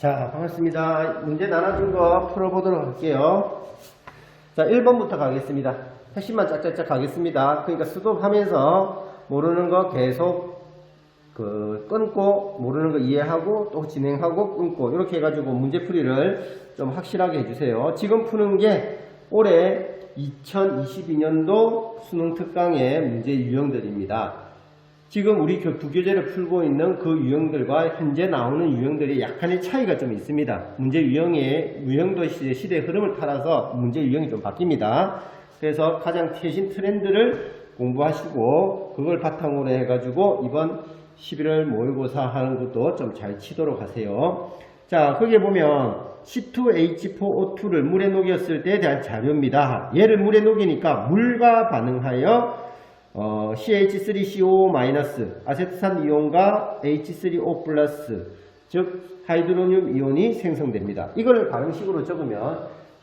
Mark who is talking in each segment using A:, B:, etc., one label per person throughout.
A: 자, 반갑습니다. 문제 나눠준 거 풀어보도록 할게요. 자, 1번부터 가겠습니다. 핵심만 짝짝짝 가겠습니다. 그러니까 수습하면서 모르는 거 계속 끊고, 모르는 거 이해하고, 또 진행하고, 끊고, 이렇게 해가지고 문제풀이를 좀 확실하게 해주세요. 지금 푸는 게 올해 2022년도 수능 특강의 문제 유형들입니다. 지금 우리 부교재를 풀고 있는 그 유형들과 현재 나오는 유형들이 약간의 차이가 좀 있습니다. 문제 유형도 시대의 흐름을 따라서 문제 유형이 좀 바뀝니다. 그래서 가장 최신 트렌드를 공부하시고 그걸 바탕으로 해가지고 이번 11월 모의고사 하는 것도 좀 잘 치도록 하세요. 자, 거기에 보면 C2H4O2를 물에 녹였을 때에 대한 자료입니다. 얘를 물에 녹이니까 물과 반응하여 CH3CO- 아세트산 이온과 H3O+, 즉 하이드로늄 이온이 생성됩니다. 이걸 반응식으로 적으면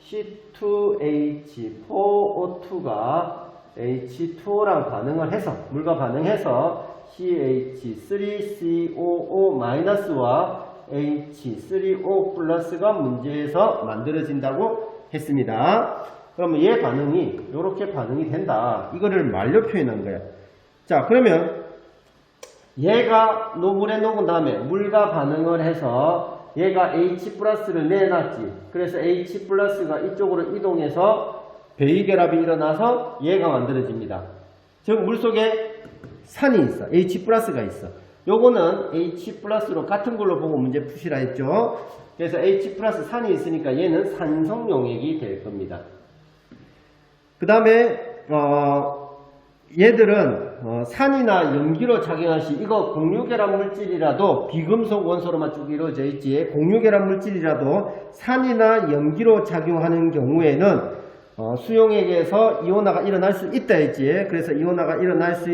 A: C2H4O2가 H2O랑 반응을 해서, 물과 반응해서 CH3COO-와 H3O+가 문제에서 만들어진다고 했습니다. 그러면 얘 반응이 이렇게 반응이 된다. 이거를 말로 표현한 거야. 자, 그러면 얘가 물에 녹은 다음에 물과 반응을 해서 얘가 H+를 내놨지. 그래서 H+가 이쪽으로 이동해서 배위결합이 일어나서 얘가 만들어집니다. 즉 물속에 산이 있어. H+가 있어. 요거는 H+로 같은 걸로 보고 문제 푸시라 했죠. 그래서 H+ 산이 있으니까 얘는 산성 용액이 될 겁니다. 그 다음에 얘들은 산이나 염기로 작용할 시, 이거 공유결합 물질이라도 비금속 원소로만 쭉 이루어져 있지, 공유결합 물질이라도 산이나 염기로 작용하는 경우에는 수용액에서 이온화가 일어날 수 있다 했지. 그래서 이온화가 일어날 수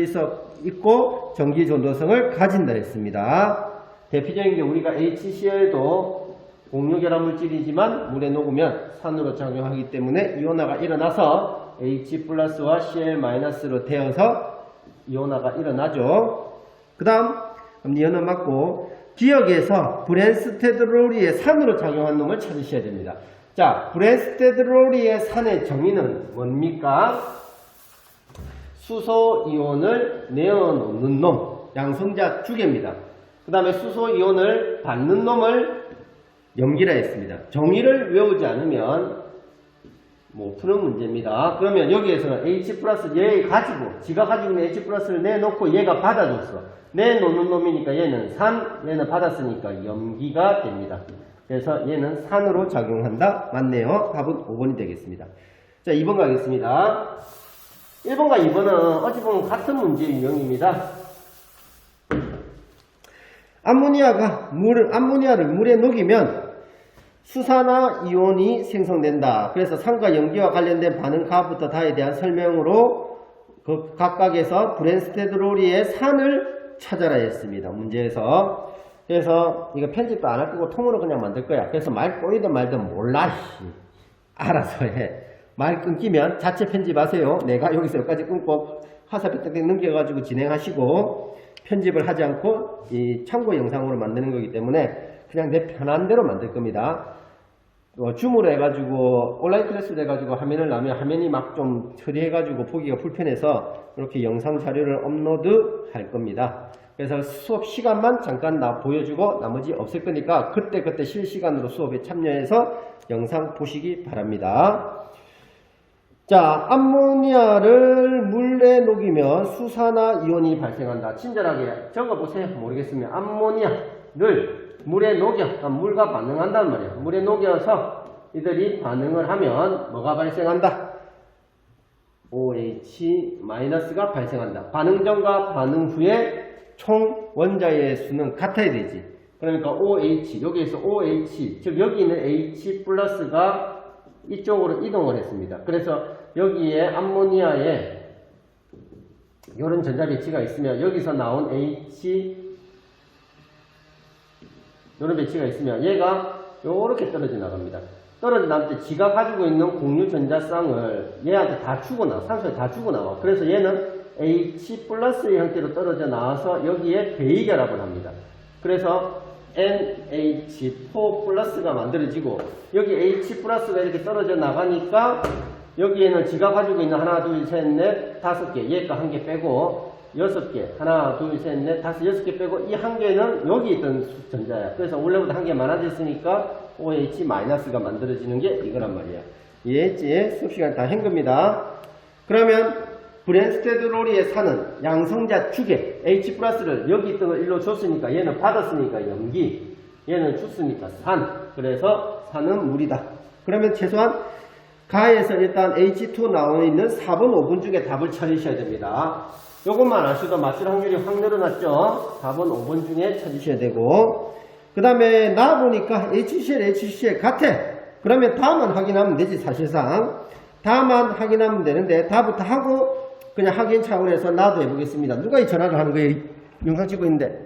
A: 있고 전기 전도성을 가진다 했습니다. 대표적인 게 우리가 HCl도 공유결합 물질이지만 물에 녹으면 산으로 작용하기 때문에 이온화가 일어나서 H+와 Cl-로 되어서 이온화가 일어나죠. 그 다음 얘는 맞고, 기억에서 브랜스테드로리의 산으로 작용한 놈을 찾으셔야 됩니다. 자, 브랜스테드로리의 산의 정의는 뭡니까? 수소이온을 내어놓는 놈, 양성자 두 개입니다. 그 다음에 수소이온을 받는 놈을 염기라 했습니다. 정의를 외우지 않으면 푸는 문제입니다. 그러면 여기에서는 H+, 얘 가지고, 지가 가지고 있는 H+를 내놓고 얘가 받아줬어. 내놓는 놈이니까 얘는 산, 얘는 받았으니까 염기가 됩니다. 그래서 얘는 산으로 작용한다. 맞네요. 답은 5번이 되겠습니다. 자, 2번 가겠습니다. 1번과 2번은 어찌 보면 같은 문제 유형입니다. 암모니아를 물에 녹이면 수산화 이온이 생성된다. 그래서 산과 염기와 관련된 반응가부터 다에 대한 설명으로 그 각각에서 브랜스테드로리의 산을 찾아라 했습니다. 문제에서. 그래서 이거 편집도 안 할 거고 통으로 그냥 만들 거야. 그래서 말 꼬이든 말든 몰라. 알아서 해. 말 끊기면 자체 편집하세요. 내가 여기서 여기까지 끊고 화살표 딱 넘겨가지고 진행하시고, 편집을 하지 않고 이 참고 영상으로 만드는 거기 때문에 그냥 내 편한 대로 만들 겁니다. 줌으로 해가지고 온라인 클래스로 해가지고 화면을 나면 화면이 막 좀 처리해가지고 보기가 불편해서 이렇게 영상 자료를 업로드 할 겁니다. 그래서 수업 시간만 잠깐 보여주고 나머지 없을 거니까 그때 실시간으로 수업에 참여해서 영상 보시기 바랍니다. 자, 암모니아를 물에 녹이면 수산화 이온이 발생한다. 친절하게 적어보세요. 모르겠으면 암모니아를 물에 녹여, 물과 반응한단 말이야. 물에 녹여서 이들이 반응을 하면 뭐가 발생한다? OH-가 발생한다. 반응 전과 반응 후에 총 원자의 수는 같아야 되지. 그러니까 OH, 여기에서 OH, 즉 여기 있는 H+가 이쪽으로 이동을 했습니다. 그래서 여기에 암모니아에 이런 전자배치가 있으면 여기서 나온 이런 배치가 있으면 얘가 요렇게 떨어져 나갑니다. 떨어져 나올 때 지가 가지고 있는 공유 전자쌍을 얘한테 다 주고 나와. 산소에 다 주고 나와. 그래서 얘는 H+의 형태로 떨어져 나와서 여기에 배위결합을 합니다. 그래서 NH4 플러스가 만들어지고 여기 H 플러스가 이렇게 떨어져 나가니까 여기에는 지가 가지고 있는 하나, 둘, 셋, 넷, 다섯 개, 얘가 한 개 빼고 여섯 개, 하나, 둘, 셋, 넷, 다섯, 여섯 개 빼고 이 한 개는 여기 있던 전자야. 그래서 원래보다 한 개 많아졌으니까 OH 마이너스가 만들어지는 게 이거란 말이야. 이해했지? 수업 시간 다 한 겁니다. 그러면 브랜스테드-로리의 산은 양성자 축에 H 플러스를 여기 있던 걸 일로 줬으니까 얘는 받았으니까 염기, 얘는 줬으니까 산. 그래서 산은 물이다. 그러면 최소한 가에서 일단 H2 나와 있는 4번, 5번 중에 답을 찾으셔야 됩니다. 요것만 아셔도 맞출 확률이 확 늘어났죠. 4번, 5번 중에 찾으셔야 되고 그 다음에 나 보니까 HCl 같아. 그러면 다만 확인하면 되지. 사실상 다만 확인하면 되는데 다부터 하고 그냥 확인 차원에서 나도 해보겠습니다. 누가 이 전화를 하는 거예요? 영상 찍고 있는데.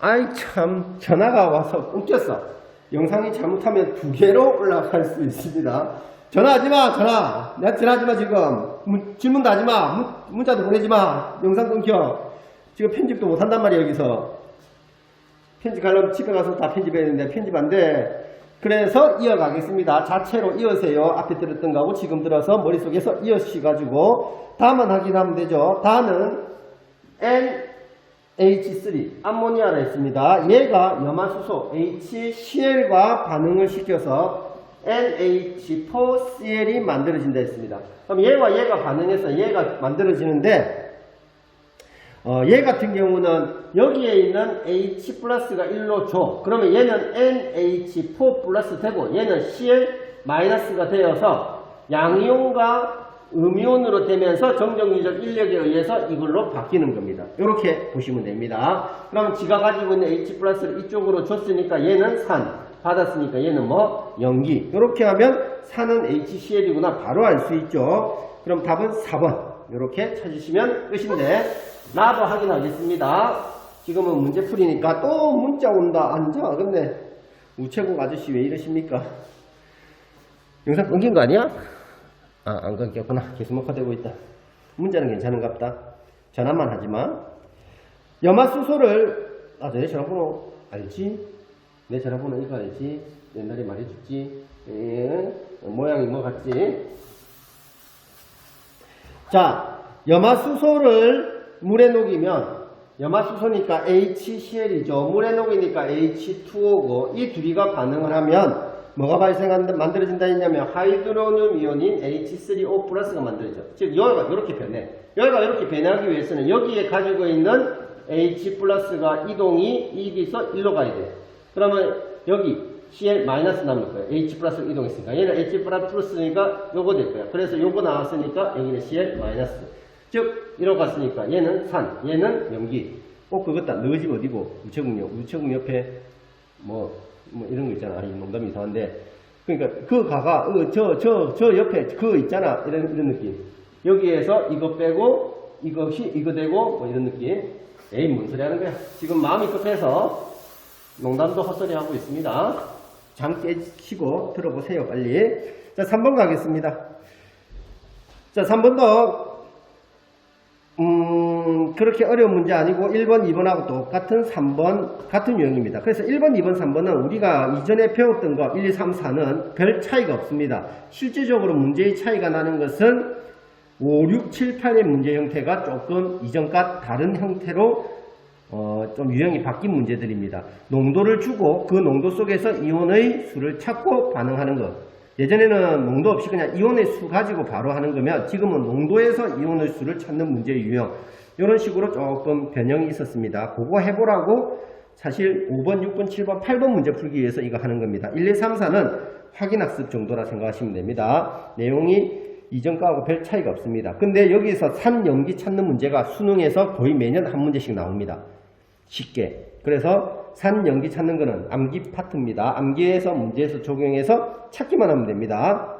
A: 아이 참 전화가 와서 웃겼어. 영상이 잘못하면 2개로 올라갈 수 있습니다. 전화하지마. 전화. 내가 전화하지마 지금. 질문도 하지마. 문자도 보내지마. 영상 끊겨. 지금 편집도 못한단 말이야 여기서. 편집하려면 집에 가서 다 편집해야 되는데 편집 안 돼. 그래서 이어가겠습니다. 자체로 이어세요. 앞에 들었던 거하고 지금 들어서 머릿속에서 이어시가지고 다만 확인하면 되죠. 다는 NH3 암모니아라 했습니다. 얘가 염화수소 HCl과 반응을 시켜서 NH4Cl이 만들어진다 했습니다. 그럼 얘와 얘가 반응해서 얘가 만들어지는데 얘 같은 경우는 여기에 있는 H 플러스가 1로 줘. 그러면 얘는 NH4 플러스 되고 얘는 Cl 마이너스가 되어서 양이온과 음이온으로 되면서 정정유적 인력에 의해서 이걸로 바뀌는 겁니다. 이렇게 보시면 됩니다. 그럼 지가 가지고 있는 H 플러스를 이쪽으로 줬으니까 얘는 산, 받았으니까 얘는 뭐 염기. 이렇게 하면 산은 HCl이구나 바로 알 수 있죠. 그럼 답은 4번 이렇게 찾으시면 끝인데 나도 확인하겠습니다. 지금은 문제 풀이니까 또 문자 온다. 앉아. 근데 우체국 아저씨 왜 이러십니까? 영상 끊긴 거 아니야? 아, 안 끊겼구나. 계속 녹화되고 있다. 문자는 괜찮은갑다. 전화만 하지마. 염화수소를 내 전화번호 알지? 내 전화번호 이거 알지? 옛날에 말해줬지? 모양이 뭐 같지? 자, 염화수소를 물에 녹이면 염화수소니까 HCl이죠. 물에 녹이니까 H2O고 이 둘이가 반응을 하면 뭐가 만들어진다 했냐면 하이드로늄 이온인 H3O 플러스가 만들어져. 즉 여기가 이렇게 변해. 여기가 이렇게 변하기 위해서는 여기에 가지고 있는 H 플러스가 이동이 여기서 1로 가야 돼. 그러면 여기 Cl 마이너스 남을 거야. H 플러스 이동했으니까 얘는 H 플러스니까 요거 될 거야. 그래서 요거 나왔으니까 여기는 Cl 마이너스. 즉 1로 갔으니까 얘는 산, 얘는 염기. 꼭 그것도 너희 집 어디고 우체국 옆에 뭐 이런 거 있잖아. 농담이 이상한데. 그러니까 그 가가 저 옆에 그 있잖아. 이런 느낌. 여기에서 이거 빼고 이것이 이거 되고 뭐 이런 느낌. 에이 뭔 소리 하는 거야. 지금 마음이 급해서 농담도 헛소리 하고 있습니다. 잠 깨시고 들어보세요 빨리. 자 3번 가겠습니다. 자 3번도 그렇게 어려운 문제 아니고 1번, 2번하고 똑같은 3번 같은 유형입니다. 그래서 1번, 2번, 3번은 우리가 이전에 배웠던 거 1, 2, 3, 4는 별 차이가 없습니다. 실질적으로 문제의 차이가 나는 것은 5, 6, 7, 8의 문제 형태가 조금 이전과 다른 형태로 좀 유형이 바뀐 문제들입니다. 농도를 주고 그 농도 속에서 이온의 수를 찾고 반응하는 것. 예전에는 농도 없이 그냥 이온의 수 가지고 바로 하는 거면 지금은 농도에서 이온의 수를 찾는 문제의 유형. 이런 식으로 조금 변형이 있었습니다. 그거 해보라고 사실 5번, 6번, 7번, 8번 문제 풀기 위해서 이거 하는 겁니다. 1, 2, 3, 4는 확인학습 정도라 생각하시면 됩니다. 내용이 이전과하고 별 차이가 없습니다. 근데 여기서 산, 염기 찾는 문제가 수능에서 거의 매년 한 문제씩 나옵니다. 쉽게. 그래서 산, 염기 찾는 거는 암기 파트입니다. 암기에서 문제에서 적용해서 찾기만 하면 됩니다.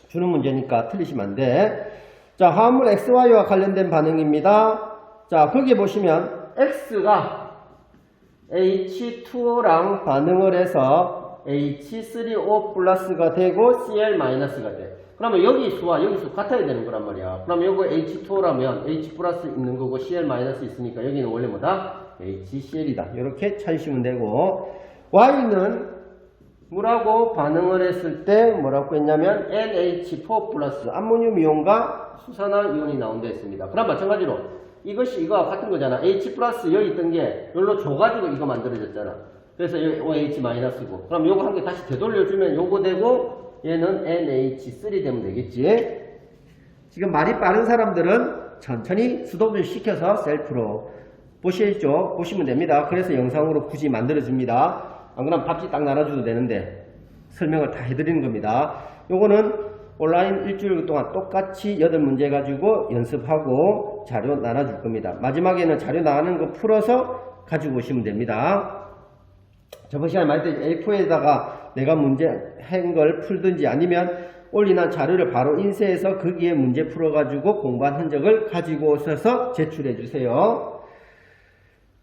A: 주는 문제니까 틀리시면 안 돼. 자, 화합물 XY와 관련된 반응입니다. 자, 거기 보시면 X가 H2O랑 반응을 해서 H3O 플러스가 되고 Cl 마이너스가 돼. 그러면 여기 수와 여기 수 같아야 되는 거란 말이야. 그럼 요거 H2O라면 H 플러스 있는 거고 Cl 마이너스 있으니까 여기는 원래 뭐다? HCl이다. 이렇게 찾으시면 되고, Y는 물하고 반응을 했을 때 뭐라고 했냐면 NH4 플러스 암모늄 이온과 수산화이온이 나온다 했습니다. 그럼 마찬가지로 이것이 이거와 같은 거잖아. H 플러스 여기 있던 게 여기로 줘가지고 이거 만들어졌잖아. 그래서 여기 OH 마이너스고, 그럼 요거 한 개 다시 되돌려주면 요거 되고 얘는 NH3 되면 되겠지. 지금 말이 빠른 사람들은 천천히 수동을 시켜서 셀프로 보시면 됩니다. 그래서 영상으로 굳이 만들어줍니다. 안 그러면 밥집 딱 나눠줘도 되는데 설명을 다 해드리는 겁니다. 요거는 온라인 일주일 동안 똑같이 8문제 가지고 연습하고 자료 나눠줄 겁니다. 마지막에는 자료 나가는 거 풀어서 가지고 오시면 됩니다. 저번 시간에 말했듯이 A4에다가 내가 문제 한 걸 풀든지 아니면 올리는 자료를 바로 인쇄해서 거기에 문제 풀어가지고 공부한 흔적을 가지고 오셔서 제출해 주세요.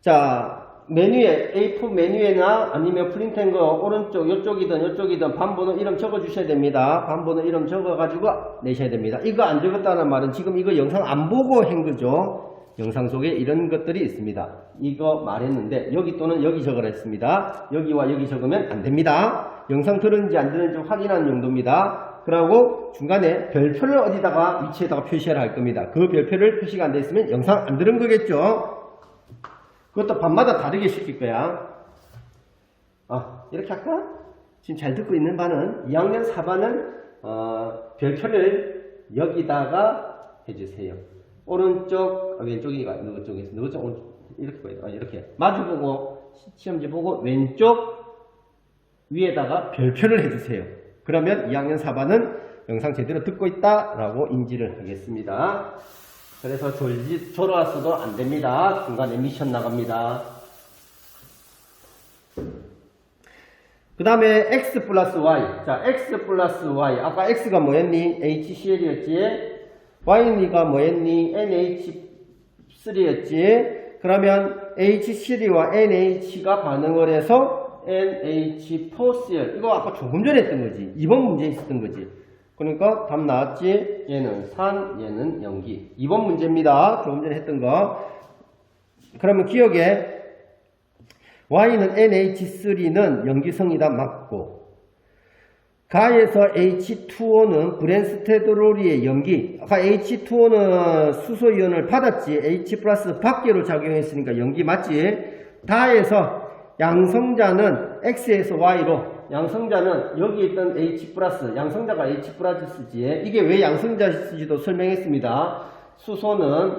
A: 자, 메뉴에, A4 메뉴에나 아니면 프린트한 거 오른쪽, 이쪽이든 반번호 이름 적어 주셔야 됩니다. 반번호 이름 적어 가지고 내셔야 됩니다. 이거 안 적었다는 말은 지금 이거 영상 안 보고 한 거죠. 영상 속에 이런 것들이 있습니다. 이거 말했는데 여기 또는 여기 적으라 했습니다. 여기와 여기 적으면 안 됩니다. 영상 들었는지 안 들었는지 확인하는 용도입니다. 그러고 중간에 별표를 어디다가 위치에다가 표시를 할 겁니다. 그 별표를 표시가 안 돼 있으면 영상 안 들은 거겠죠. 그것도 밤마다 다르게 시킬 거야. 이렇게 할까? 지금 잘 듣고 있는 반은 2학년 4반은 별표를 여기다가 해주세요. 오른쪽, 왼쪽이가 누구 쪽에서 누구 쪽 오른쪽 이렇게 보여요. 이렇게 마주보고 시험지 보고 왼쪽 위에다가 별표를 해주세요. 그러면 2학년 4반은 영상 제대로 듣고 있다라고 인지를 하겠습니다. 그래서 졸아서도 안 됩니다. 중간에 미션 나갑니다. 그 다음에 X 플러스 Y. 자, X 플러스 Y. 아까 X가 뭐였니? HCl이었지? Y가 뭐였니? NH3였지? 그러면 HCl과 NH가 반응을 해서 NH4Cl. 이거 아까 조금 전에 했던 거지. 이번 문제에 있었던 거지. 그러니까 답 나왔지? 얘는 산, 얘는 염기. 2번 문제입니다. 조금 전에 했던 거. 그러면 기억에 Y는 NH3는 염기성이다 맞고, 가에서 H2O는 브랜스테드로리의 염기. 아까 H2O는 수소이온을 받았지. H 플러스 밖으로 작용했으니까 염기 맞지? 다에서 양성자는 X에서 Y로, 양성자는 여기 있던 H 플러스, 양성자가 H 플러스지. 이게 왜 양성자인지도 설명했습니다. 수소는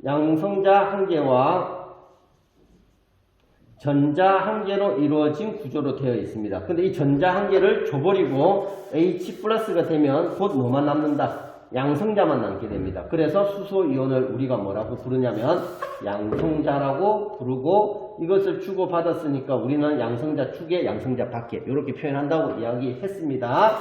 A: 양성자 한 개와 전자 한 개로 이루어진 구조로 되어 있습니다. 근데 이 전자 한 개를 줘버리고 H 플러스가 되면 곧 뭐만 남는다? 양성자만 남게 됩니다. 그래서 수소이온을 우리가 뭐라고 부르냐면 양성자라고 부르고, 이것을 주고받았으니까 우리는 양성자 축에 양성자 밖에 이렇게 표현한다고 이야기했습니다.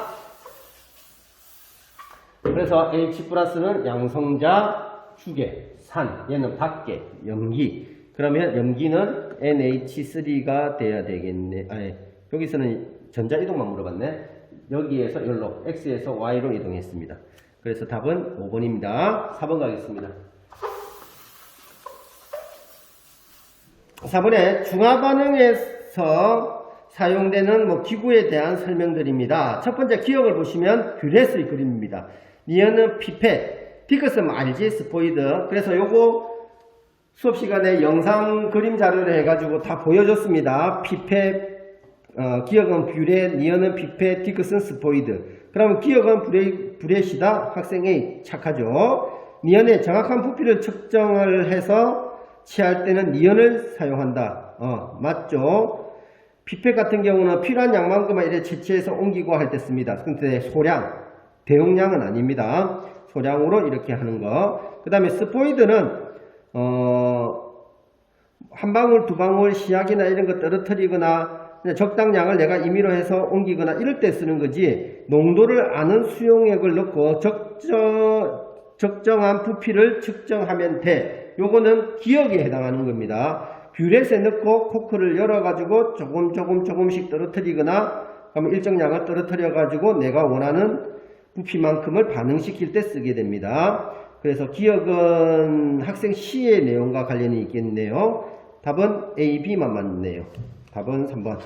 A: 그래서 H 플러스는 양성자 축에 산, 얘는 밖에 염기. 그러면 염기는 NH3가 돼야 되겠네. 여기서는 전자 이동만 물어봤네. 여기에서 여기로 X에서 Y로 이동했습니다. 그래서 답은 5번입니다. 4번 가겠습니다. 4번에 중화반응에서 사용되는 기구에 대한 설명들입니다. 첫 번째 기억을 보시면 뷰렛의 그림입니다. 니은은 피펫, 디귿은 RGS 보이드. 그래서 요거 수업 시간에 영상 그림 자료를 해가지고 다 보여줬습니다. 피펫, 기억은 뷰렛, 니은은 피펫, 디귿은 스포이드. 그러면 기억은 뷰렛이다. 학생 A 착하죠. 니은의 정확한 부피를 측정을 해서 취할 때는 니은을 사용한다. 맞죠? 피펫 같은 경우는 필요한 양만큼만 이렇게 채취해서 옮기고 할 때 씁니다. 근데 소량, 대용량은 아닙니다. 소량으로 이렇게 하는 거. 그 다음에 스포이드는 한 방울, 두 방울 시약이나 이런 거 떨어뜨리거나 적당량을 내가 임의로 해서 옮기거나 이럴 때 쓰는 거지, 농도를 아는 수용액을 넣고 적정한 부피를 측정하면 돼. 요거는 기억에 해당하는 겁니다. 뷰렛에 넣고 코크를 열어가지고 조금씩 떨어뜨리거나, 그러면 일정량을 떨어뜨려가지고 내가 원하는 부피만큼을 반응시킬 때 쓰게 됩니다. 그래서 기억은 학생 C의 내용과 관련이 있겠네요. 답은 A, B만 맞네요. 답은 3번.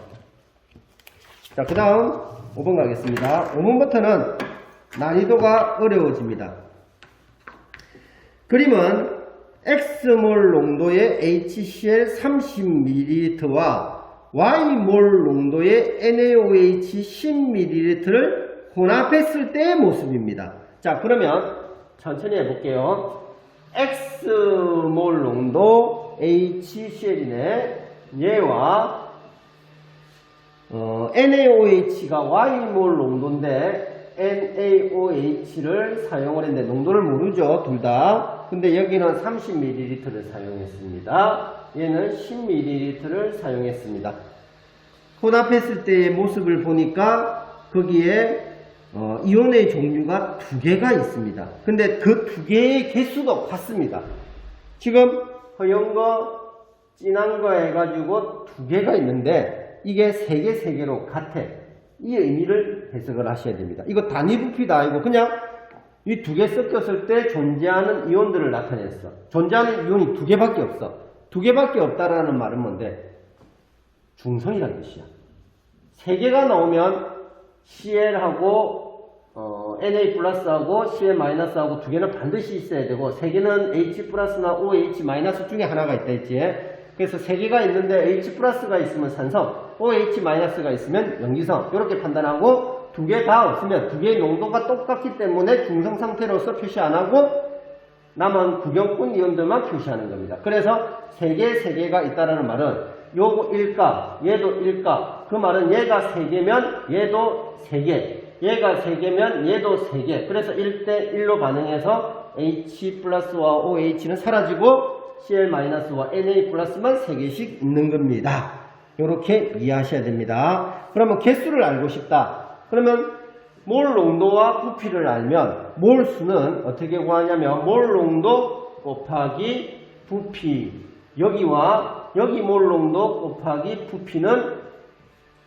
A: 자, 그 다음 5번 가겠습니다. 5번부터는 난이도가 어려워집니다. 그림은 X몰 농도의 HCl 30ml와 Y몰 농도의 NaOH 10ml를 혼합했을 때의 모습입니다. 자, 그러면 천천히 해볼게요. X몰 농도 HCl이네. 얘와 NaOH가 Y몰 농도인데 NaOH를 사용을 했는데 농도를 모르죠, 둘 다. 근데 여기는 30ml를 사용했습니다. 얘는 10ml를 사용했습니다. 혼합했을 때의 모습을 보니까 거기에 이온의 종류가 두 개가 있습니다. 근데 그 두 개의 개수도 같습니다. 지금 허연 거, 진한 거 해가지고 두 개가 있는데 이게 세 개로 같아. 이 의미를 해석을 하셔야 됩니다. 이거 단위 부피다 아니고 그냥 이 두 개 섞였을 때 존재하는 이온들을 나타냈어. 존재하는 이온이 두 개밖에 없어. 두 개밖에 없다라는 말은 뭔데? 중성이라는 뜻이야. 세 개가 나오면 CL하고 Na 플러스하고 CL 마이너스하고 두 개는 반드시 있어야 되고 세 개는 H 플러스나 OH 마이너스 중에 하나가 있다 했지. 그래서 세 개가 있는데 H 플러스가 있으면 산성, OH 마이너스가 있으면 염기성 이렇게 판단하고 두 개 다 없으면 두 개의 농도가 똑같기 때문에 중성 상태로서 표시 안 하고 남은 구경꾼 이온들만 표시하는 겁니다. 그래서 세 개가 있다라는 말은 요거 1가, 얘도 1가. 그 말은 얘가 3개면 얘도 3개. 얘가 3개면 얘도 3개. 그래서 1대1로 반응해서 H 플러스와 OH는 사라지고 Cl-와 Na 플러스만 3개씩 있는 겁니다. 이렇게 이해하셔야 됩니다. 그러면 개수를 알고 싶다. 그러면 몰 농도와 부피를 알면 몰 수는 어떻게 구하냐면 몰 농도 곱하기 부피. 여기와 여기 몰 농도 곱하기 부피는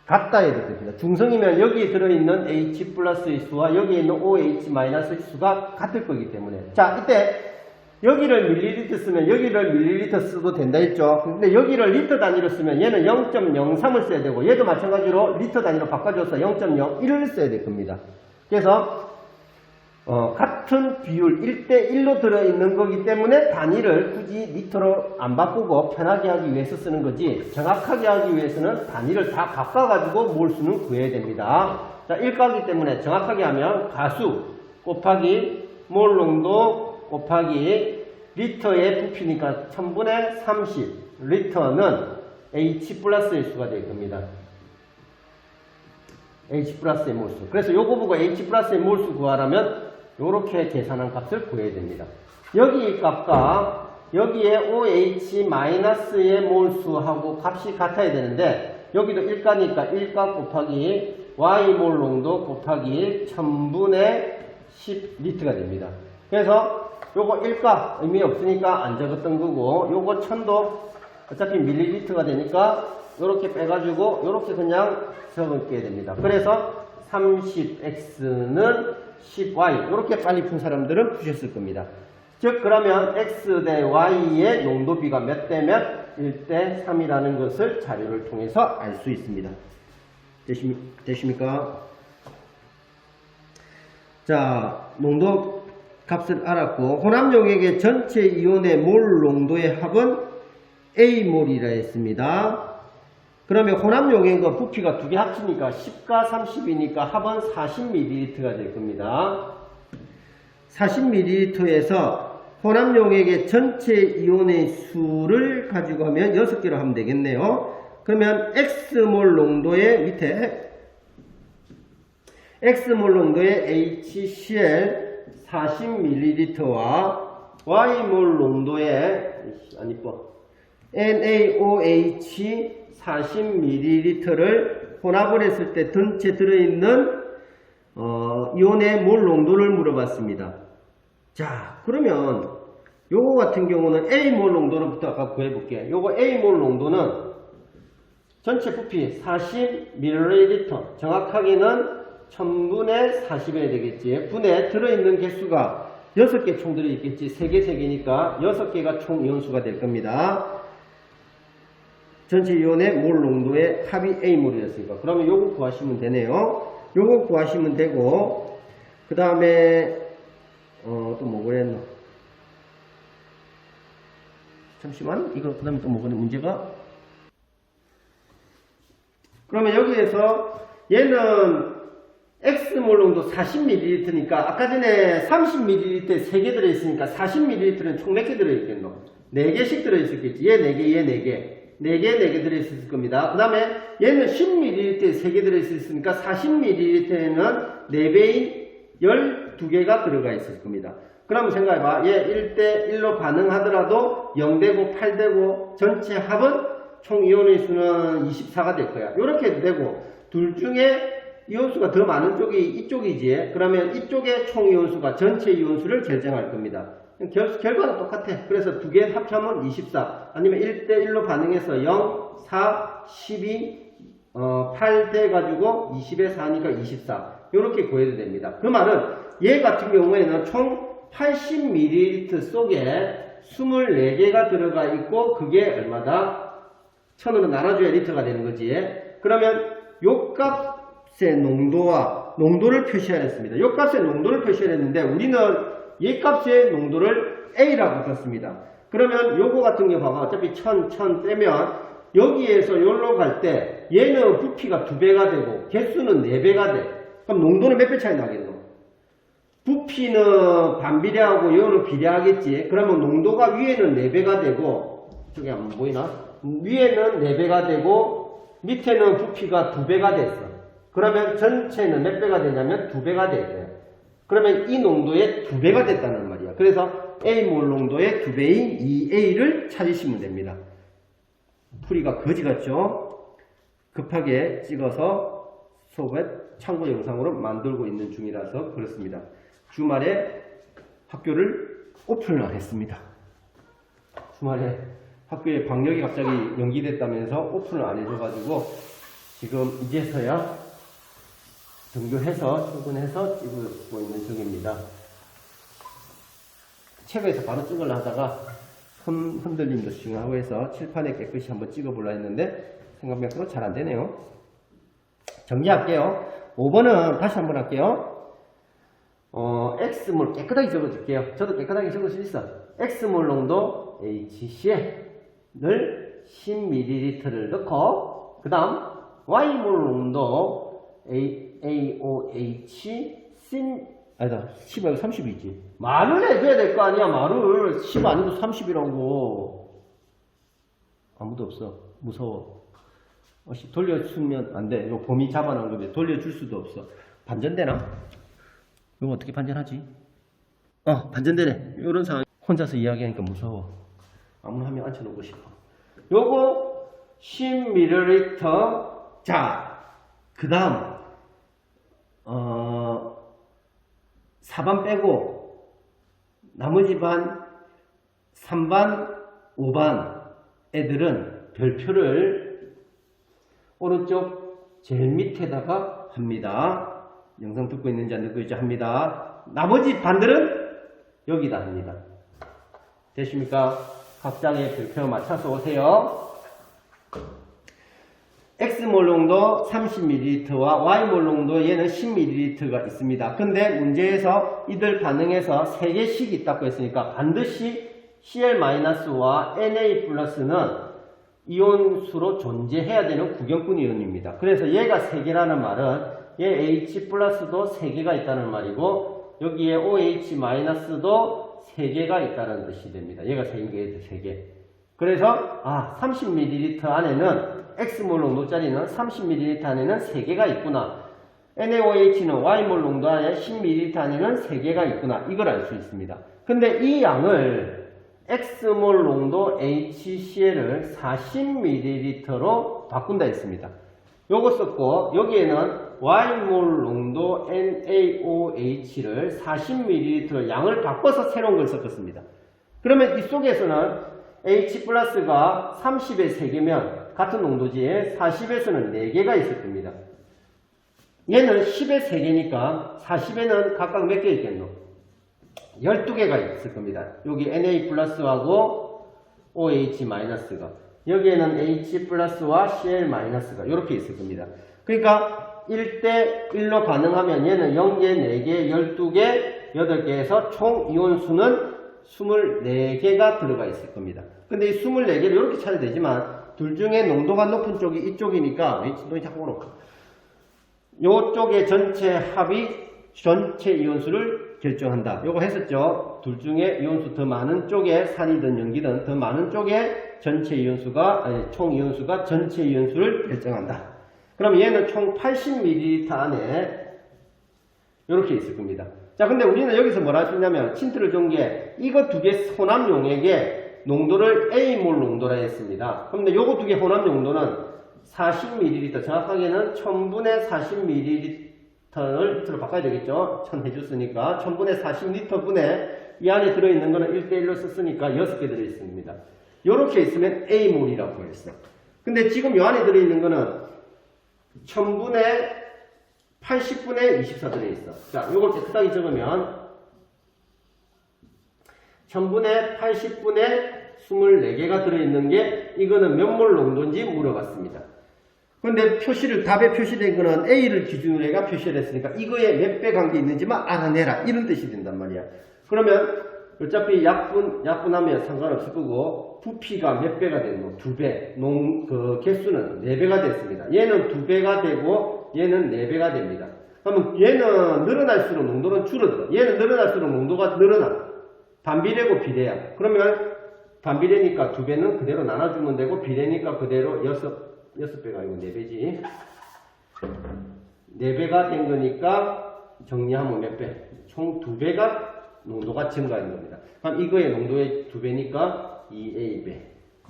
A: 같다 해야 됩니다. 중성이면 여기에 들어있는 H 플러스의 수와 여기에 있는 OH 마이너스의 수가 같을 거기 때문에. 자, 이때 여기를 밀리리터 쓰면 여기를 밀리리터 써도 된다 했죠. 근데 여기를 리터 단위로 쓰면 얘는 0.03을 써야 되고 얘도 마찬가지로 리터 단위로 바꿔줘서 0.01을 써야 될 겁니다. 그래서 같은 비율 1대1로 들어있는 거기 때문에 단위를 굳이 리터로 안 바꾸고 편하게 하기 위해서 쓰는 거지 정확하게 하기 위해서는 단위를 다 바꿔가지고 몰수는 구해야 됩니다. 자, 1가기 때문에 정확하게 하면 가수 곱하기 몰 농도 곱하기 리터의 부피니까 1000분의 30 리터는 H 플러스의 수가 될 겁니다. H 플러스의 몰수. 그래서 요거 보고 H 플러스의 몰수 구하라면 요렇게 계산한 값을 구해야 됩니다. 여기 값과 여기에 OH 마이너스의 몰수하고 값이 같아야 되는데 여기도 1가니까 1가 곱하기 Y몰 농도 곱하기 1000분의 10 리터가 됩니다. 그래서 요거 1가 의미 없으니까 안 적었던 거고 요거 1000도 어차피 밀리리터가 되니까 요렇게 빼가지고 요렇게 그냥 적게 됩니다. 그래서 30x는 10y 요렇게 빨리 푼 사람들은 푸셨을 겁니다. 즉 그러면 x 대 y의 농도비가 몇 대 몇? 1대 3이라는 것을 자료를 통해서 알 수 있습니다. 되십니까? 자, 농도 값을 알았고 혼합용액의 전체 이온의 몰 농도의 합은 A몰이라 했습니다. 그러면 혼합용액과 부피가 두 개 합치니까 10과 30이니까 합은 40ml가 될 겁니다. 40ml에서 혼합용액의 전체 이온의 수를 가지고 하면 6개로 하면 되겠네요. 그러면 X몰 농도의 밑에 X몰 농도의 HCl 40ml와 Y몰 농도의 NaOH 40ml를 혼합을 했을 때 전체 들어있는 이온의 몰 농도를 물어봤습니다. 자, 그러면 요거 같은 경우는 A몰 농도로부터 아까 구해볼게요. 요거 A몰 농도는 전체 부피 40ml, 정확하게는 1000분의 40이 되겠지. 분에 들어있는 개수가 6개 총 들어있겠지. 3개, 3개니까 6개가 총 이온수가 될 겁니다. 전체 이온의 몰 농도의 합이 A몰이었으니까. 그러면 요거 구하시면 되네요. 요거 구하시면 되고, 그 다음에, 또 뭐 그랬노? 잠시만, 이거, 그 다음에 또 뭐 그랬노? 문제가? 그러면 여기에서 얘는 X몰 농도 40ml니까 아까 전에 30ml에 3개 들어있으니까 40ml는 총 몇 개 들어있겠노? 4개씩 들어있었겠지. 얘 4개, 얘 4개. 4개 들어있을 겁니다. 그 다음에 얘는 10ml에 3개 들어있으니까 40ml에는 4배인 12개가 들어가 있을 겁니다. 그럼 생각해봐. 얘 1대1로 반응하더라도 0되고 8되고 전체 합은 총 이온의 수는 24가 될 거야. 이렇게 해도 되고, 둘 중에 이온수가 더 많은 쪽이 이쪽이지. 그러면 이쪽의 총 이온수가 전체 이온수를 결정할 겁니다. 결과는 똑같아. 그래서 두 개 합하면 24. 아니면 1대1로 반응해서 0, 4, 12, 8 돼가지고 20에 4니까 24. 이렇게 구해도 됩니다. 그 말은 얘 같은 경우에는 총 80ml 속에 24개가 들어가 있고, 그게 얼마다? 1000으로 나눠줘야 리터가 되는 거지. 그러면 요 값의 농도를 표시해야 했습니다. 요 값의 농도를 표시해야 했는데, 우리는 얘 값의 농도를 A라고 썼습니다. 그러면 요거 같은 경우 봐봐. 어차피 1000 빼면 여기에서 여기로 갈 때 얘는 부피가 2배가 되고 개수는 4배가 돼. 그럼 농도는 몇 배 차이 나겠노? 부피는 반비례하고 얘는 비례하겠지. 그러면 농도가 위에는 4배가 되고, 저기 안 보이나? 위에는 4배가 되고 밑에는 부피가 2배가 됐어. 그러면 전체는 몇 배가 되냐면 2배가 되고요. 그러면 이 농도의 2배가 됐다는 말이야. 그래서 A몰 농도의 2배인 2A를 찾으시면 됩니다. 풀이가 거지 같죠? 급하게 찍어서 수업에 참고 영상으로 만들고 있는 중이라서 그렇습니다. 주말에 학교를 오픈을 했습니다. 주말에 학교에 방역이 갑자기 연기됐다면서 오픈을 안 해줘가지고 지금 이제서야 등교해서 출근해서 찍고 있는 중입니다. 책에서 바로 찍으려 하다가 흔들림도 시행하고 해서 칠판에 깨끗이 한번 찍어보려 했는데 생각만큼 잘 안되네요. 정리할게요. 5번은 다시 한번 할게요. X몰 깨끗하게 적어줄게요. 저도 깨끗하게 적을 수 있어. X몰 농도 HCl을 10ml를 넣고, 그 다음 Y몰 농도 AOH 아니다, 10하고 30이지. 말을 해줘야 될 거 아니야. 말을 10 아니고 30이라고. 아무도 없어. 무서워. 돌려주면 안 돼. 이거 범위 잡아놓은 거면 돌려줄 수도 없어. 반전되나? 이거 어떻게 반전하지? 반전되네. 이런 상황 혼자서 이야기하니까 무서워. 아무나 하면 앉혀놓고 싶어. 요거 10ml. 자, 그 다음 4반 빼고 나머지 반 3반 5반 애들은 별표를 오른쪽 제일 밑에다가 합니다. 영상 듣고 있는지 안 듣고 있는지 합니다. 나머지 반들은 여기다 합니다. 되십니까? 각장의 별표 맞춰서 오세요. X몰 농도 30ml와 Y몰 농도 얘는 10ml가 있습니다. 근데 문제에서 이들 반응에서 3개씩 있다고 했으니까 반드시 Cl-와 Na+는 이온수로 존재해야 되는 구경꾼 이온입니다. 그래서 얘가 3개라는 말은 얘 H+도 3개가 있다는 말이고, 여기에 OH-도 3개가 있다는 뜻이 됩니다. 얘가 3개, 3개. 그래서 30ml 안에는 X몰 농도짜리는 30ml 안에는 3개가 있구나. NaOH는 Y몰 농도 안에 10ml 안에는 3개가 있구나. 이걸 알 수 있습니다. 근데 이 양을 X몰 농도 HCl을 40ml로 바꾼다 했습니다. 요거 썼고, 여기에는 Y몰 농도 NaOH를 40ml 양을 바꿔서 새로운 걸 섞었습니다. 그러면 이 속에서는 H+가 30에 3개면 같은 농도지에 40에서는 4개가 있을 겁니다. 얘는 10에 3개니까 40에는 각각 몇 개 있겠노? 12개가 있을 겁니다. 여기 Na+하고 OH-가. 여기에는 H 플러스와 Cl 마이너스가 이렇게 있을 겁니다. 그러니까 1대 1로 가능하면 얘는 0개, 4개, 12개, 8개에서 총 이온수는 24개가 들어가 있을 겁니다. 근데 이 24개를 이렇게 찾아야 되지만 둘 중에 농도가 높은 쪽이 이쪽이니까 왜 자꾸 그럴까? 요쪽의 전체 합이 전체 이온수를 결정한다. 요거 했었죠. 둘 중에 이온수 더 많은 쪽에 산이든 염기든 더 많은 쪽에 전체 이온수가 총 이온수가 전체 이온수를 결정한다. 그럼 얘는 총 80ml 안에 이렇게 있을 겁니다. 자, 근데 우리는 여기서 뭘 할 수 있냐면 틴트를 준 게 이거 두 개 혼합 용액의 농도를 A몰 농도라 했습니다. 그런데 요거 두 개 혼합 농도는 40ml, 정확하게는 1000분의 40ml를 리터로 바꿔야 되겠죠. 1000 해줬으니까 1000분의 40리터 분에 이 안에 들어있는 거는 1대1로 썼으니까 6개 들어있습니다. 요렇게 있으면 A몰이라고 했어. 근데 지금 요 안에 들어있는 거는 1000분의 80분의 24 들어있어. 자, 요걸 깨끗하게 적으면 1000분의 80분의 24개가 들어있는 게 이거는 몇 몰 농도인지 물어봤습니다. 근데 표시를 답에 표시된 거는 A를 기준으로 해가 표시를 했으니까 이거에 몇 배 관계 있는지만 알아내라 이런 뜻이 된단 말이야. 그러면 어차피 약분하면 상관없을 거고 부피가 몇 배가 되는 거? 2배. 개수는 4배가 됐습니다. 얘는 2배가 되고 얘는 4배가 됩니다. 그러면 얘는 늘어날수록 농도는 줄어들어. 얘는 늘어날수록 농도가 늘어나. 반비례고 비례야. 그러면 반비례니까 2배는 그대로 나눠주면 되고 비례니까 그대로 6배가 아니고 4배지. 4배가 된 거니까 정리하면 몇 배? 총 2배가 농도가 증가하는 겁니다. 그럼 이거의 농도의 2배니까 2A배.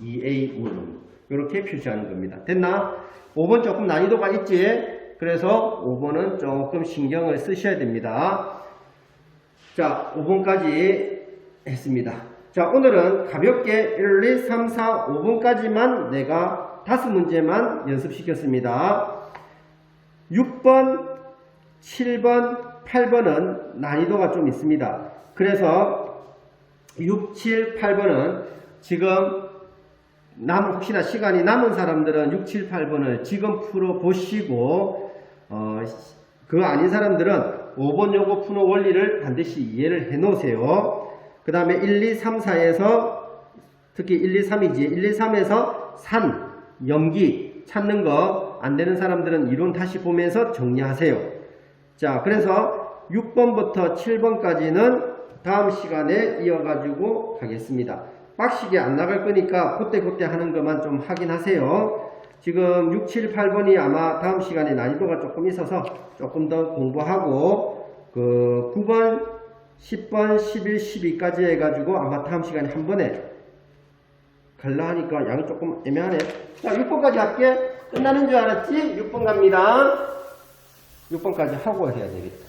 A: 2A 물 농도. 이렇게 표시하는 겁니다. 됐나? 5번 조금 난이도가 있지? 그래서 5번은 조금 신경을 쓰셔야 됩니다. 자, 5번까지 했습니다. 자, 오늘은 가볍게 1, 2, 3, 4, 5번까지만 내가 5문제만 연습시켰습니다. 6번, 7번, 8번은 난이도가 좀 있습니다. 그래서 6, 7, 8번은 지금 혹시나 시간이 남은 사람들은 6, 7, 8번을 지금 풀어보시고 그거 아닌 사람들은 5번 요거 푸는 원리를 반드시 이해를 해 놓으세요. 그 다음에 1, 2, 3, 4에서 특히 1, 2, 3이지 1, 2, 3에서 산, 염기 찾는 거 안 되는 사람들은 이론 다시 보면서 정리하세요. 자, 그래서 6번부터 7번까지는 다음 시간에 이어가지고 가겠습니다. 빡시게 안 나갈 거니까 그때 하는 것만 좀 확인하세요. 지금 6, 7, 8번이 아마 다음 시간에 난이도가 조금 있어서 조금 더 공부하고 9번, 10번, 11, 12까지 해가지고 아마 다음 시간에 한 번에 갈라 하니까 양이 조금 애매하네. 자, 6번까지 할게. 끝나는 줄 알았지? 6번 갑니다. 6번까지 하고 해야 되겠다.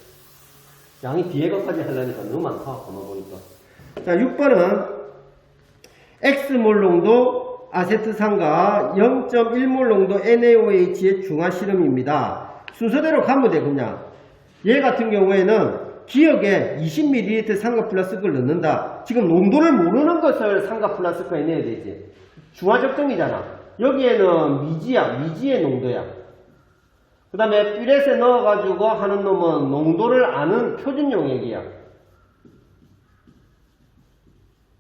A: 양이 뒤에 것까지 하려니까 너무 많다. 가만 보니까. 자, 6번은 X몰 농도 아세트산과 0.1몰 농도 NaOH의 중화 실험입니다. 순서대로 가면 돼, 그냥. 얘 같은 경우에는 기억에 20ml 산과 플라스크를 넣는다. 지금 농도를 모르는 것을 산과 플라스크에 넣어야 되지. 중화 적정이잖아. 여기에는 미지의 농도야. 그 다음에 뷸렛에 넣어가지고 하는 놈은 농도를 아는 표준 용액이야.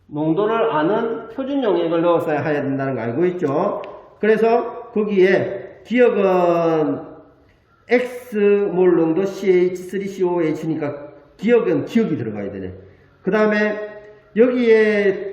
A: 농도를 아는 표준 용액을 넣었어야 해야 된다는 거 알고 있죠? 그래서 거기에 기억은 X몰 농도 CH3COH니까 기억이 들어가야 되네. 그 다음에 여기에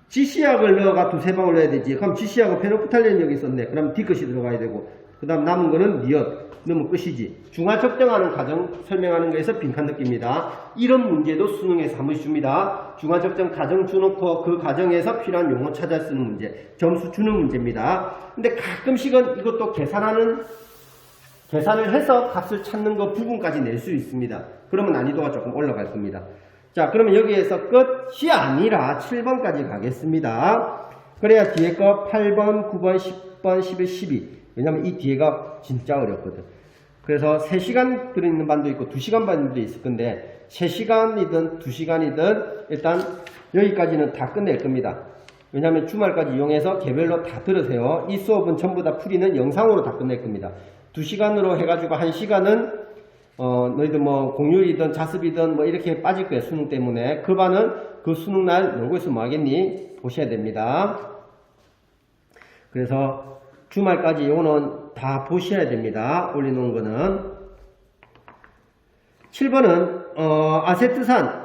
A: 지시약을 넣어가 2-3방울 넣어야 되지. 그럼 지시약은 페노프탈렌 여기 있었네. 그럼 D것이 들어가야 되고. 그 다음 남은 거는 니엇 넣으면 끝이지. 중화 적정하는 과정 설명하는 거에서 빈칸 느낍니다. 이런 문제도 수능에서 한 번씩 줍니다. 중화 적정 과정 주놓고 그 과정에서 필요한 용어 찾아 쓰는 문제. 점수 주는 문제입니다. 근데 가끔씩은 이것도 계산을 해서 값을 찾는 거 부분까지 낼 수 있습니다. 그러면 난이도가 조금 올라갈 겁니다. 자, 그러면 여기에서 끝이 아니라 7번까지 가겠습니다. 그래야 뒤에 거 8번, 9번, 10번, 11, 12. 왜냐면 이 뒤에가 진짜 어렵거든. 그래서 3시간 들어있는 반도 있고 2시간 반도 있을 건데 3시간이든 2시간이든 일단 여기까지는 다 끝낼 겁니다. 왜냐하면 주말까지 이용해서 개별로 다 들으세요. 이 수업은 전부 다 풀이는 영상으로 다 끝낼 겁니다. 2시간으로 해가지고 1시간은 너희들 뭐 공률이든 자습이든 뭐 이렇게 빠질 거예요. 수능 때문에. 그 반은 그 수능 날 놀고있어 뭐 하겠니? 보셔야 됩니다. 그래서 주말까지 이거는 다 보셔야 됩니다. 올려놓은 거는. 7번은 아세트산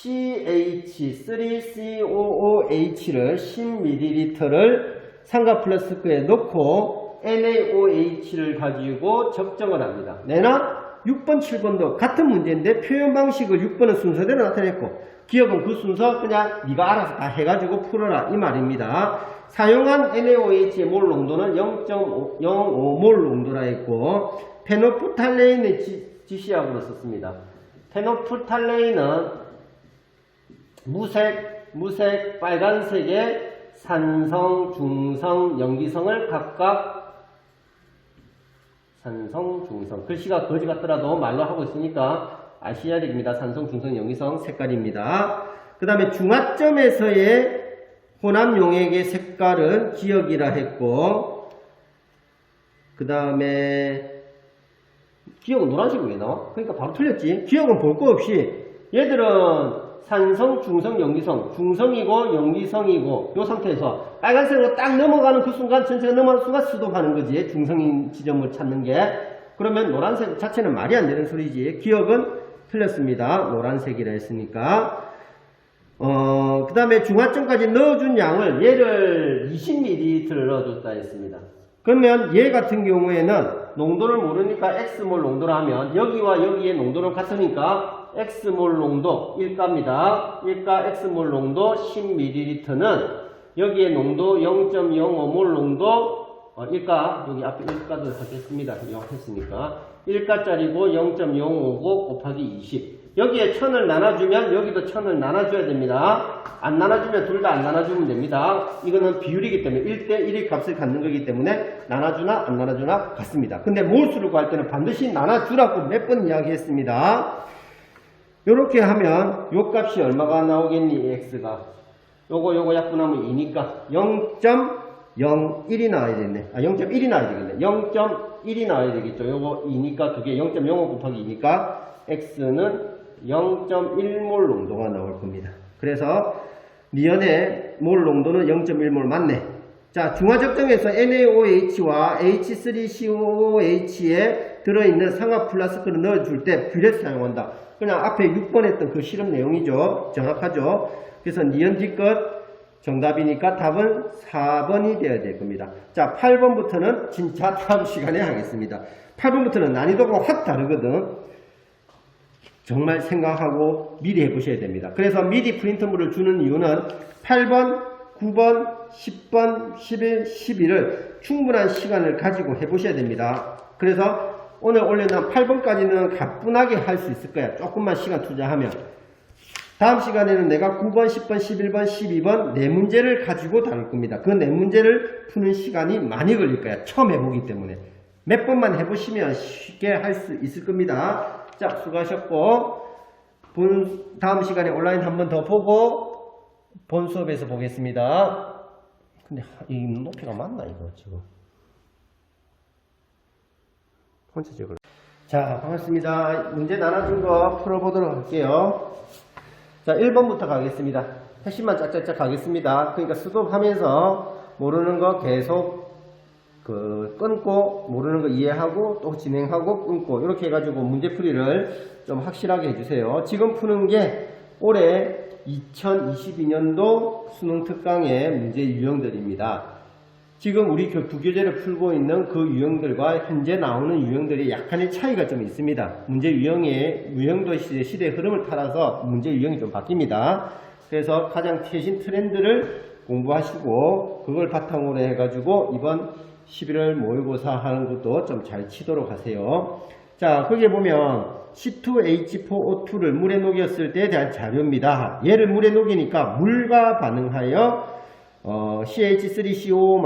A: CH3COOH를 10ml를 삼각 플라스크에 넣고 NaOH를 가지고 적정을 합니다. 내나 6번, 7번도 같은 문제인데 표현 방식을 6번은 순서대로 나타냈고 기억은 그 순서 그냥 네가 알아서 다 해가지고 풀어라 이 말입니다. 사용한 NaOH의 몰 농도는 0.05몰 농도라 했고 페노프탈레인의 지시약으로 썼습니다. 페노프탈레인은 무색, 빨간색의 산성, 중성, 염기성을 각각 산성, 중성 글씨가 거지 같더라도 말로 하고 있으니까 아셔야 됩니다. 산성, 중성, 염기성 색깔입니다. 그 다음에 중화점에서의 혼합 용액의 색깔은 기억이라 했고 그 다음에 기억은 노란색이 왜 나와? 그러니까 바로 틀렸지. 기억은 볼 거 없이 얘들은 산성, 중성, 염기성, 중성이고 염기성이고 이 상태에서 빨간색으로 딱 넘어가는 그 순간 전체가 넘어가는 순간 스톱하는 거지. 중성인 지점을 찾는 게. 그러면 노란색 자체는 말이 안 되는 소리지. 기억은 틀렸습니다. 노란색이라 했으니까. 그 다음에 중화점까지 넣어준 양을 얘를 20ml를 넣어줬다 했습니다. 그러면 얘 같은 경우에는 농도를 모르니까 X몰 농도라 하면 여기와 여기의 농도는 같으니까 X몰 농도 1가입니다. 1가 X몰 농도 10ml는 여기에 농도 0.05몰 농도 1가 여기 앞에 1가도 하겠습니다. 이거 했으니까 1가짜리고 0.059 곱하기 20 여기에 1000을 나눠주면 여기도 1000을 나눠줘야 됩니다. 안 나눠주면 둘 다 안 나눠주면 됩니다. 이거는 비율이기 때문에 1대1의 값을 갖는 거기 때문에 나눠주나 안 나눠주나 같습니다. 근데 몰수를 구할 때는 반드시 나눠주라고 몇 번 이야기했습니다. 요렇게 하면 요 값이 얼마가 나오겠니? x가 요거 약분하면 2니까 0.01이 나와야 되겠네. 0.1이 나와야 되겠네. 0.1이 나와야 되겠죠. 요거 2니까 두 개 0.05 곱하기 2니까 x는 0.1몰 농도가 나올 겁니다. 그래서 미연의 몰 농도는 0.1몰 맞네. 자, 중화적정에서 NaOH와 H3COOH에 들어있는 상압 플라스크를 넣어줄 때 뷰렛 사용한다. 그냥 앞에 6번 했던 그 실험 내용이죠. 정확하죠. 그래서 니은 뒤끝 정답이니까 답은 4번이 되어야 될 겁니다. 자, 8번부터는 진짜 다음 시간에 하겠습니다. 8번부터는 난이도가 확 다르거든. 정말 생각하고 미리 해보셔야 됩니다. 그래서 미리 프린트물을 주는 이유는 8번, 9번, 10번, 11, 12를 충분한 시간을 가지고 해보셔야 됩니다. 그래서 오늘 올려놓은 8번까지는 가뿐하게 할 수 있을 거야. 조금만 시간 투자하면. 다음 시간에는 내가 9번, 10번, 11번, 12번 네 문제를 가지고 다룰 겁니다. 그 네 문제를 푸는 시간이 많이 걸릴 거야. 처음 해보기 때문에. 몇 번만 해보시면 쉽게 할 수 있을 겁니다. 자, 수고하셨고 다음 시간에 온라인 한 번 더 보고 본 수업에서 보겠습니다. 근데 이 높이가 맞나 이거 지금? 혼자 적을. 자, 반갑습니다. 문제 나눠준 거 풀어보도록 할게요. 자, 1번부터 가겠습니다. 핵심만 짝짝짝 가겠습니다. 그러니까 수업하면서 모르는 거 계속 끊고 모르는 거 이해하고 또 진행하고 끊고 이렇게 해가지고 문제풀이를 좀 확실하게 해주세요. 지금 푸는 게 올해 2022년도 수능 특강의 문제 유형들입니다. 지금 우리 부교재를 풀고 있는 그 유형들과 현재 나오는 유형들이 약간의 차이가 좀 있습니다. 문제 유형도 시대의 흐름을 따라서 문제 유형이 좀 바뀝니다. 그래서 가장 최신 트렌드를 공부하시고 그걸 바탕으로 해가지고 이번 11월 모의고사 하는 것도 좀 잘 치도록 하세요. 자, 거기에 보면 C2H4O2를 물에 녹였을 때에 대한 자료입니다. 얘를 물에 녹이니까 물과 반응하여 CH3CO-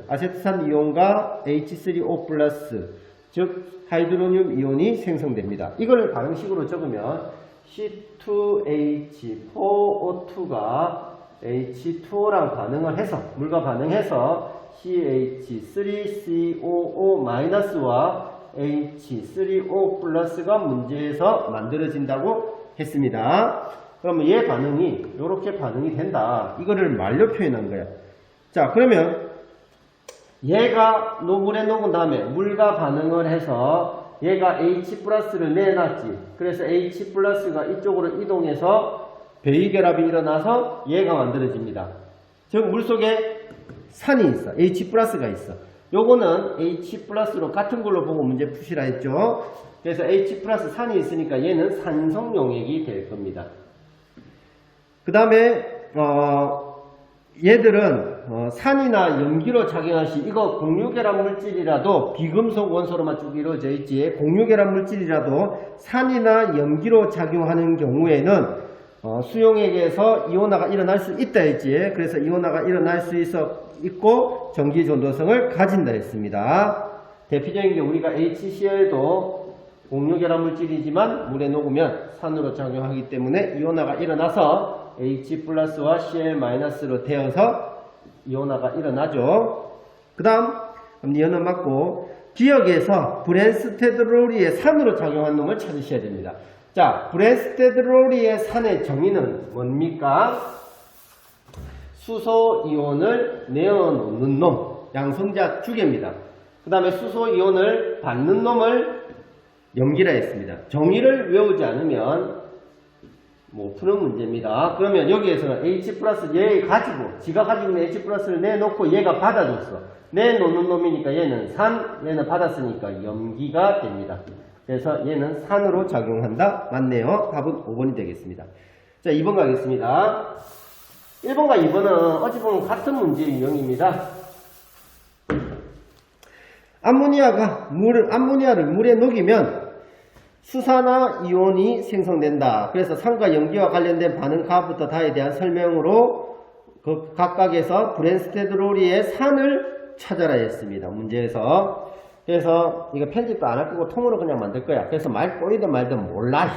A: 아세트산 이온과 H3O+, 즉 하이드로늄 이온이 생성됩니다. 이걸 반응식으로 적으면 C2H4O2가 H2O랑 반응을 해서, 물과 반응해서 CH3COO-와 H3O 플러스가 문제에서 만들어진다고 했습니다. 그러면 얘 반응이 이렇게 반응이 된다. 이거를 말로 표현한 거야. 자, 그러면 얘가 물에 녹은 다음에 물과 반응을 해서 얘가 H 플러스를 내놨지. 그래서 H 플러스가 이쪽으로 이동해서 배위결합이 일어나서 얘가 만들어집니다. 즉 물속에 산이 있어. H 플러스가 있어. 요거는 H 플러스로 같은 걸로 보고 문제 푸시라 했죠. 그래서 H 플러스 산이 있으니까 얘는 산성 용액이 될 겁니다. 그 다음에 얘들은 산이나 염기로 작용할 시, 이거 공유결합 물질이라도 비금속 원소로만 쭉 이루어져 있지, 공유결합 물질이라도 산이나 염기로 작용하는 경우에는 수용액에서 이온화가 일어날 수 있다 했지. 그래서 이온화가 일어날 수 있고 전기 전도성을 가진다 했습니다. 대표적인 게 우리가 HCl도 공유결합 물질이지만 물에 녹으면 산으로 작용하기 때문에 이온화가 일어나서 H 플러스와 Cl-로 되어서 이온화가 일어나죠. 그 다음 이온화 맞고 기억에서 브랜스테드로리의 산으로 작용한 놈을 찾으셔야 됩니다. 자, 브랜스테드로리의 산의 정의는 뭡니까? 수소이온을 내어놓는 놈, 양성자 주계입니다. 그 다음에 수소이온을 받는 놈을 염기라 했습니다. 정의를 외우지 않으면 못 푸는 문제입니다. 그러면 여기에서는 H 플러스 얘 가지고, 지가 가지고 있는 H 플러스를 내놓고 얘가 받아줬어. 내놓는 놈이니까 얘는 산, 얘는 받았으니까 염기가 됩니다. 그래서 얘는 산으로 작용한다. 맞네요. 답은 5번이 되겠습니다. 자, 2번 가겠습니다. 1번과 2번은 어찌 보면 같은 문제 유형입니다. 암모니아를 물에 녹이면 수산화 이온이 생성된다. 그래서 산과 염기와 관련된 반응 가부터 다에 대한 설명으로 그 각각에서 브랜스테드로리의 산을 찾아라 했습니다. 문제에서. 그래서 이거 편집도 안 할 거고 통으로 그냥 만들 거야. 그래서 말 꼬이든 말든 몰라.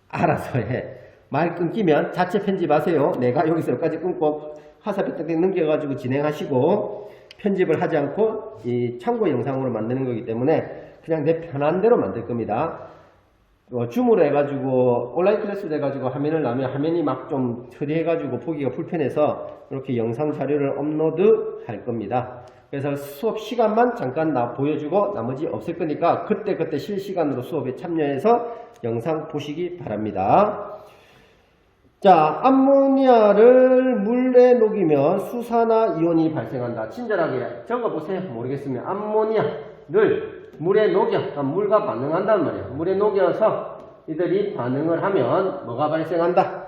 A: 알아서 해. 말 끊기면 자체 편집하세요. 내가 여기서 여기까지 끊고 화살표 딱 넘겨가지고 진행하시고, 편집을 하지 않고 이 참고 영상으로 만드는 거기 때문에 그냥 내 편한 대로 만들 겁니다. 줌으로 해가지고 온라인 클래스로 해가지고 화면을 놔면 화면이 막 좀 처리해가지고 보기가 불편해서 이렇게 영상 자료를 업로드 할 겁니다. 그래서 수업 시간만 잠깐 보여주고 나머지 없을 거니까 그때 실시간으로 수업에 참여해서 영상 보시기 바랍니다. 자, 암모니아를 물에 녹이면 수산화 이온이 발생한다. 친절하게 적어보세요. 모르겠으면 암모니아를 물에 녹여, 물과 반응한단 말이야. 물에 녹여서 이들이 반응을 하면 뭐가 발생한다?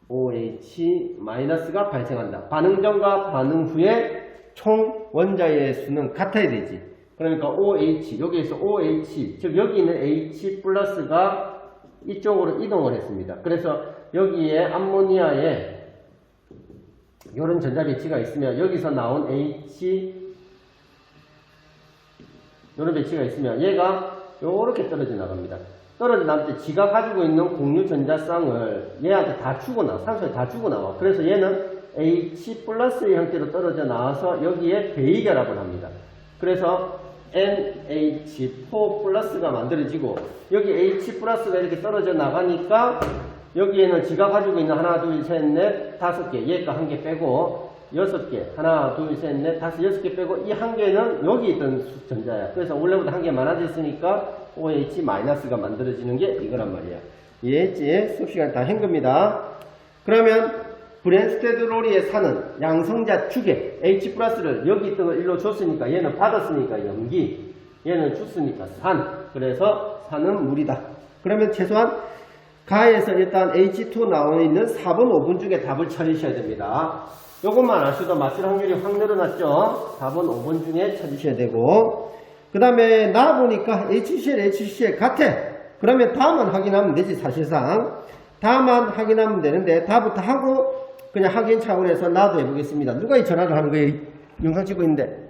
A: OH-가 발생한다. 반응 전과 반응 후에 총 원자의 수는 같아야 되지. 그러니까 OH, 여기에서 OH, 즉 여기 있는 H 플러스가 이쪽으로 이동을 했습니다. 그래서 여기에 암모니아에 이런 전자배치가 있으면 여기서 나온 H, 이런 배치가 있으면 얘가 요렇게 떨어져 나갑니다. 떨어져 나갈 때 지가 가지고 있는 공유 전자쌍을 얘한테 다 주고 나와. 산소에 다 주고 나와. 그래서 얘는 H 플러스의 형태로 떨어져 나와서 여기에 배위결합을 합니다. 그래서 NH4 플러스가 만들어지고 여기 H 플러스가 이렇게 떨어져 나가니까 여기에는 지가 가지고 있는 하나, 둘, 셋, 넷, 다섯 개, 얘가 한 개 빼고 6개, 하나, 둘, 셋, 넷, 다섯, 6개 빼고 이 한 개는 여기 있던 전자야. 그래서 원래보다 한 개 많아졌으니까 OH-가 만들어지는 게 이거란 말이야. 이해했지? 수업시간 다 한 겁니다. 그러면 브랜스테드로리의 산은 양성자 축에 H 플러스를 여기 있던 걸 일로 줬으니까 얘는 받았으니까 염기, 얘는 줬으니까 산. 그래서 산은 물이다. 그러면 최소한 가에서 일단 H2 나와 있는 4번, 5번 중에 답을 찾으셔야 됩니다. 요것만 아셔도 맞출 확률이 확 늘어났죠. 4번, 5번 중에 찾으셔야 되고, 그 다음에 나 보니까 HCl 같아. 그러면 다만 확인하면 되지. 사실상 다만 확인하면 되는데 답부터 하고 그냥 확인 차원에서 나도 해보겠습니다. 누가 이 전화를 하는 거예요? 영상 찍고 있는데.